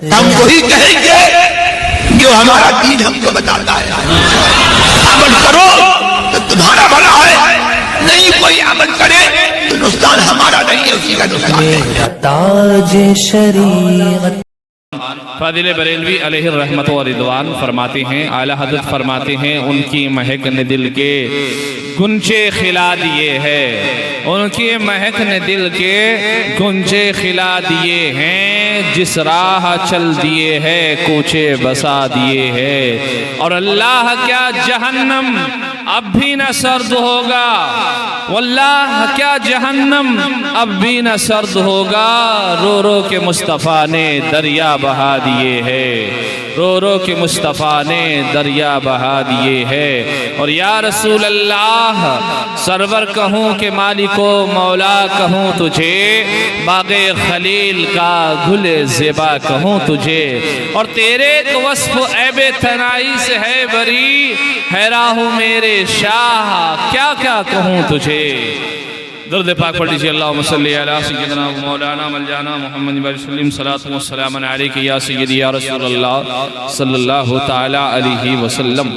हम वही कहेंगे जो हमारा दीन हमको बताता है। अमल करो तो तुम्हारा भला है, नहीं कोई अमल करे तो नुकसान हमारा नहीं है, उसी का नुकसान है। ताज शरीअत फादिल बरेलवी अलैहि रहमत व रिदवान फरमाते हैं, आला हज़रत फरमाते हैं, उनकी महक ने दिल के गुंजे खिला दिए हैं, उनकी महक ने दिल के गुंजे खिला दिए हैं, जिस राह चल दिए हैं कूचे बसा दिए हैं। और अल्लाह क्या जहन्नम अब भी न सर्द होगा, वल्लाह क्या जहन्नम अब भी न सर्द होगा। रो रो के मुस्तफ़ा ने दरिया बहा दिए हैं, रो रो के मुस्तफ़ा ने दरिया बहा दिए हैं। और या रसूल अल्लाह सरवर कहूँ के मालिको मौला कहूँ तुझे, बाग़े खलील का गुले ज़ेबा कहूँ तुझे। और तेरे तो वस्फ़ ऐबे तनाई से है बरी, हैरान हूँ मेरे शाह क्या क्या कहूँ तुझे। दर्द पाक पढ़ लीजिए। अल्लाहुम्मा सल्ली अला सय्यिदना मौलाना मौलाना मुहम्मद वसल्लम सलातु व सलाम अलैका या सय्यदी या रसूल अल्लाह सल्लल्लाहु ताला अलैहि वसल्लम।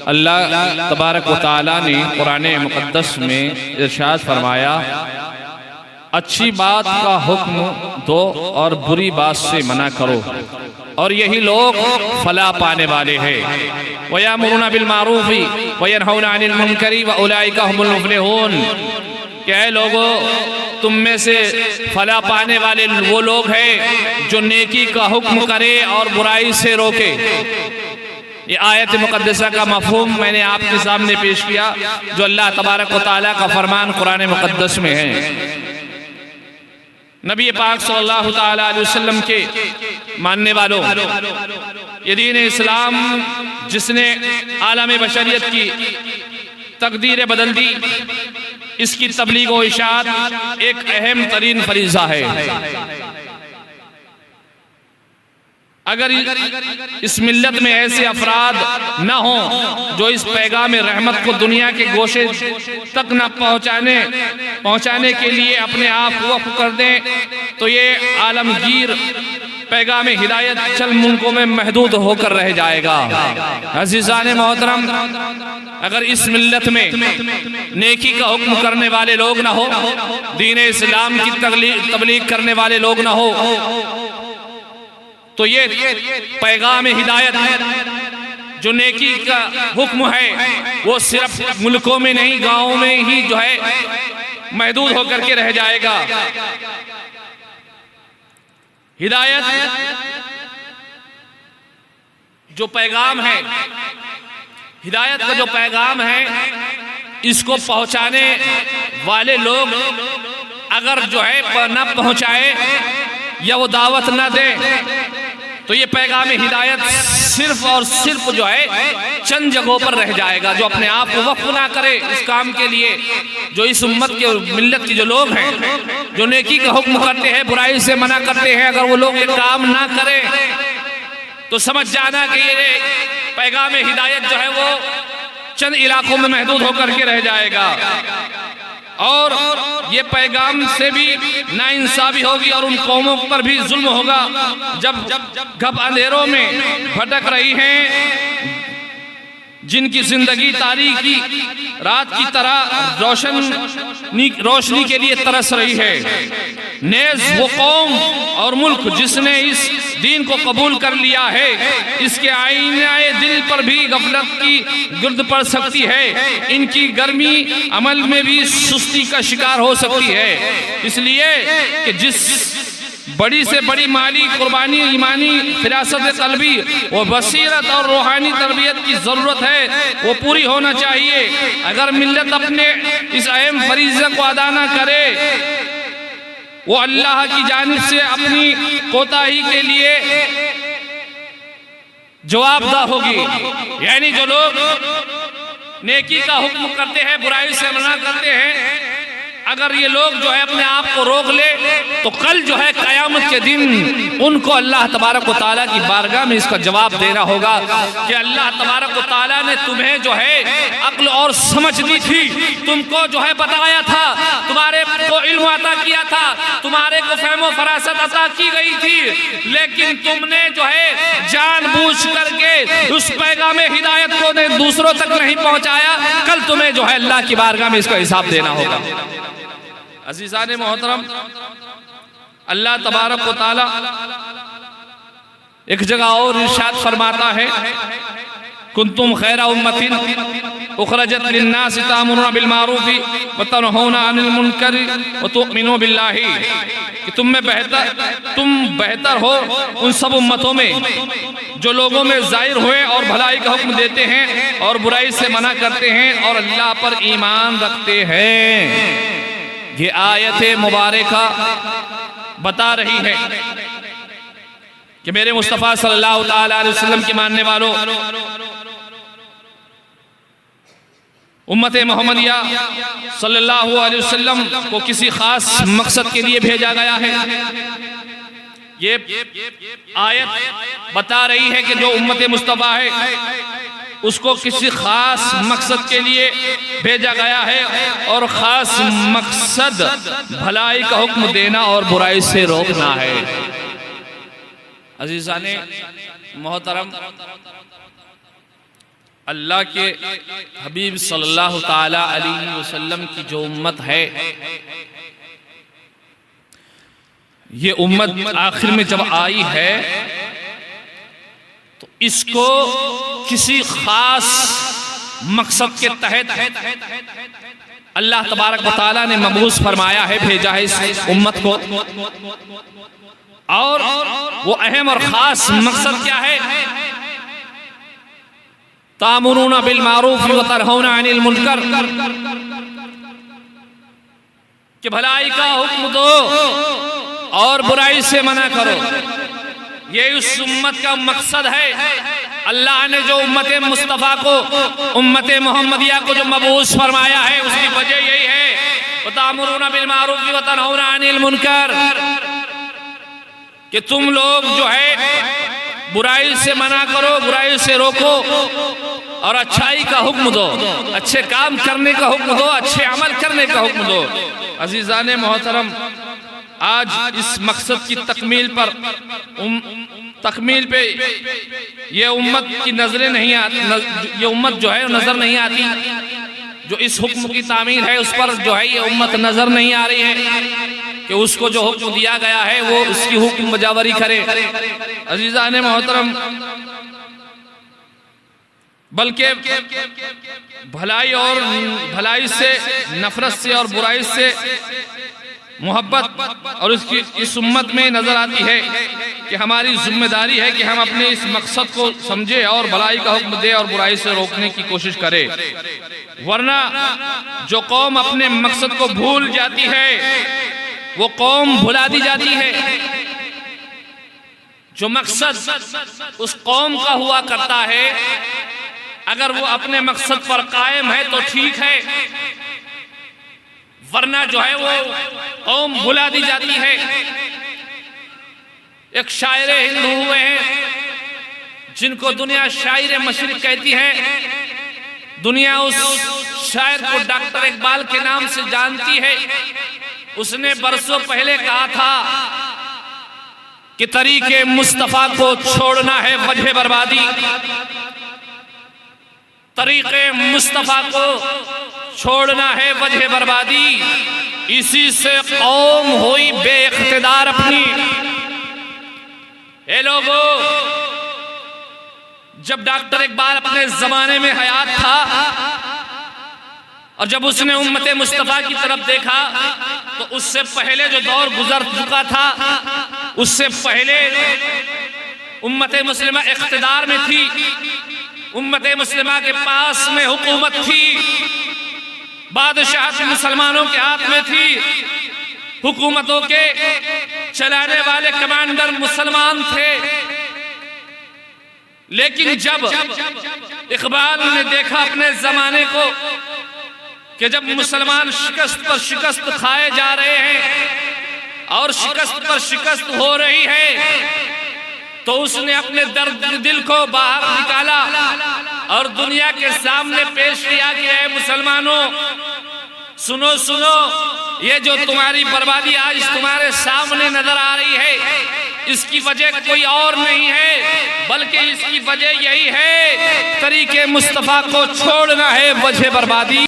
अल्लाह तबारक व तआला ने कुरान मुक़द्दस में इरशाद फरमाया, अच्छी बात का हुक्म दो और बुरी बात से मना करो, और यही लोग फला पाने वाले हैं। वयअमुरूना बिल मारूफ़ि वयनहौना अनिल मुनकरी व उलाइका हुमुल मुफ़्लिहून। क्या है लोगों, तुम में से फला पाने वाले वो लोग हैं जो नेकी का हुक्म करे और बुराई से रोके। ये आयत मुक़द्दसा का मफ़हूम मैंने आपके सामने पेश किया, जो अल्लाह तबारक व तआला का फरमान कुरान मुक़द्दस में है। नबी पाक सल्लल्लाहु ताला अलैहि वसल्लम के मानने वालों, ये दीन इस्लाम जिसने आलम बशरियत की तकदीरें बदल दी, इसकी तबलीग व इशाअत एक अहम तरीन फरीज़ा है। अगर इस मिल्लत में ऐसे अफराद न हों जो इस पैगाम रहमत को दुनिया के गोशे तक न पहुँचाने के लिए अपने आप वक़्फ़ कर दें, तो ये आलमगीर पैगाम हिदायत चल मुल्कों में महदूद होकर रह जाएगा। अज़ीज़ान मोहतरम, अगर इस मिल्लत में नेकी का हुक्म करने वाले लोग ना हो, दीन इस्लाम की तबलीग करने वाले लोग ना हो, तो ये पैगाम हिदायत जो नेकी का हुक्म है वो सिर्फ मुल्कों में नहीं गाँवों में ही जो है महदूद होकर के रह जाएगा। हिदायत जो पैगाम है, हिदायत का जो पैगाम है, इसको पहुंचाने वाले लोग अगर जो है न पहुंचाए या वो दावत न दे, तो ये पैगाम हिदायत सिर्फ और सिर्फ जो है चंद जगहों पर रह जाएगा। जो अपने आप को वक्फ ना करे इस काम के लिए, जो इस उम्मत के मिल्लत के जो लोग हैं जो नेकी का हुक्म करते हैं, बुराई से मना करते हैं, अगर वो लोग ये काम ना करें तो समझ जाना कि ये पैगाम हिदायत जो है वो चंद इलाकों में महदूद होकर के रह जाएगा। और ये पैगाम से भी नाइंसाफी होगी और उन कौमों पर भी जुल्म होगा जब घप अंधेरों में भटक रही हैं, जिनकी जिंदगी तारीकी रात की तरह रोशनी के लिए तरस रही है। नेज़ वो कौम और मुल्क जिसने इस दीन को कबूल कर लिया है, इसके आईने दिल पर भी गफलत की गिरद पड़ सकती है, इनकी गर्मी अमल में भी सुस्ती का शिकार हो सकती है। इसलिए कि जिस बड़ी से बड़ी माली कुर्बानी, ईमानी फिरासत कल्बी वो बसीरत और रूहानी तरबियत की ज़रूरत है, वो पूरी होना चाहिए। अगर मिल्लत अपने इस अहम फरीज़े को अदा न करे, वो अल्लाह की जानिब से अपनी कोताही के लिए जवाबदा होगी। यानी जो लोग नेकी का हुक्म करते हैं, बुराई से मना करते हैं, अगर ये लोग जो है अपने आप को रोक ले तो कल जो है क़यामत के दिन उनको अल्लाह तबारक व तआला की बारगाह में इसका जवाब देना होगा कि अल्लाह तबारक व तआला ने तुम्हें जो है अक्ल और समझ दी थी, तुमको जो है बताया था, तुम्हारे को इल्म अता किया था, तुम्हारे को फहमो फरासत अता की गई थी, लेकिन तुमने जो है जानबूझ करके उस पैगाम हिदायत को दूसरों तक नहीं पहुंचाया। कल तुम्हें जो है अल्लाह की बारगाह में इसका हिसाब देना होगा। अज़ीज़ान मोहतरम, अल्लाह तबारक व तआला एक जगह और इरशाद फरमाता है, कुंतुम खैरा उम्मतिन उखरजत लिन्नास तामुरूना बिल मारूफी व तनहौना अनिल मुनकरी व तुमिनूना बिल्लाही, कि तुम बेहतर हो उन सब उम्मतों में जो लोगों में जाहिर हुए और भलाई का हुक्म देते हैं और बुराई से मना करते हैं और अल्लाह पर ईमान रखते हैं। ये आयत मुबारका बता रही है कि मेरे मुस्तफ़ा सल्लल्लाहु अलैहि वसल्लम के मानने वालों, उम्मत मोहम्मदिया सल्लल्लाहु अलैहि वसल्लम को किसी खास मकसद के लिए भेजा गया है। ये आयत बता रही है कि जो उम्मत मुस्तफ़ा है उसको किसी खास मकसद के लिए भेजा गया है और खास मकसद भलाई का हुक्म देना और बुराई से रोकना है। अज़ीज़ाने मोहतरम, अल्लाह के हबीब सल्लल्लाहु ताला अलैहि वसल्लम की जो उम्मत है, ये उम्मत आखिर में जब आई है तो इसको किसी खास मकसद के तहत अल्लाह तबारक व तआला ने मबूस फरमाया है, भेजा है इस उम्मत को। और वो अहम और खास मकसद क्या है? तामुरूना बिल मारूफ व तनहौना अनिल मुनकर, कि भलाई का हुक्म दो और बुराई से मना करो। ये उस उम्मत का मकसद है। अल्लाह ने जो उम्मत मुस्तफ़ा को, उम्मत मोहम्मदिया को जो मबूस फरमाया है, उसकी वजह यही है, तामुरूना बिल मारूफ व तनहौना अनिल मुनकर, कि तुम लोग जो है बुराई से मना करो, बुराई से रोको और अच्छाई का हुक्म दो, अच्छे काम करने का हुक्म दो, अच्छे अमल करने का हुक्म दो। अज़ीज़ाने मोहतरम, आज इस मकसद की तकमील पे ये उम्मत की नजरें नहीं आती, ये उम्मत जो है नजर नहीं आती। जो इस हुक्म की तामीर है उस पर जो है ये उम्मत नजर नहीं आ रही है कि उसको जो हुक्म दिया गया है वो उसकी हुक्म बजावरी करे। अज़ीज़ाने मोहतरम, बल्कि भलाई से नफरत से और बुराई से मोहब्बत और इस उम्मत में नजर आती है कि हमारी जिम्मेदारी है कि हम अपने इस मकसद को समझे और भलाई का हुक्म दे और बुराई से रोकने की कोशिश करे। वरना जो कौम अपने मकसद को भूल जाती है वो कौम भुला दी जाती है। जो मकसद उस कौम का हुआ करता है, अगर वो अपने मकसद पर कायम है तो ठीक है, वरना जो है वो कौम भुला दी जाती है। एक शायर हिंद हुए हैं जिनको दुनिया शायर मशरिक कहती है। दुनिया उस शायर को डॉक्टर इकबाल के नाम से जानती है। उसने बरसों पहले कहा था कि तरीके मुस्तफा को छोड़ना है वजह बर्बादी, तरीके मुस्तफा को छोड़ना है वजह बर्बादी, इसी से कौम हुई बेइख्तिदार अपनी। ए लोगों, जब डॉक्टर इकबाल अपने जमाने में हयात था और जब उसने उम्मत मुस्तफा की तरफ देखा तो उससे पहले जो दौर गुजर चुका था, उससे पहले उम्मत मुस्लिमा इख्तिदार में थी, उम्मत मुस्लिमा के पास में हुकूमत थी, बादशाह मुसलमानों के हाथ में थी, हुकूमतों के चलाने वाले कमांडर मुसलमान थे। लेकिन जब इकबाल ने देखा अपने जमाने को कि जब मुसलमान शिकस्त पर शिकस्त खाए जा रहे हैं और शिकस्त पर शिकस्त हो रही है, तो उसने अपने दर्द दिल को बाहर निकाला और दुनिया के सामने पेश किया कि ऐ मुसलमानों, सुनो सुनो, ये जो तुम्हारी बर्बादी आज तुम्हारे सामने नजर आ रही है, इसकी वजह कोई और नहीं है, बल्कि इसकी वजह यही है, तरीके मुस्तफा को छोड़ना है वजह बर्बादी।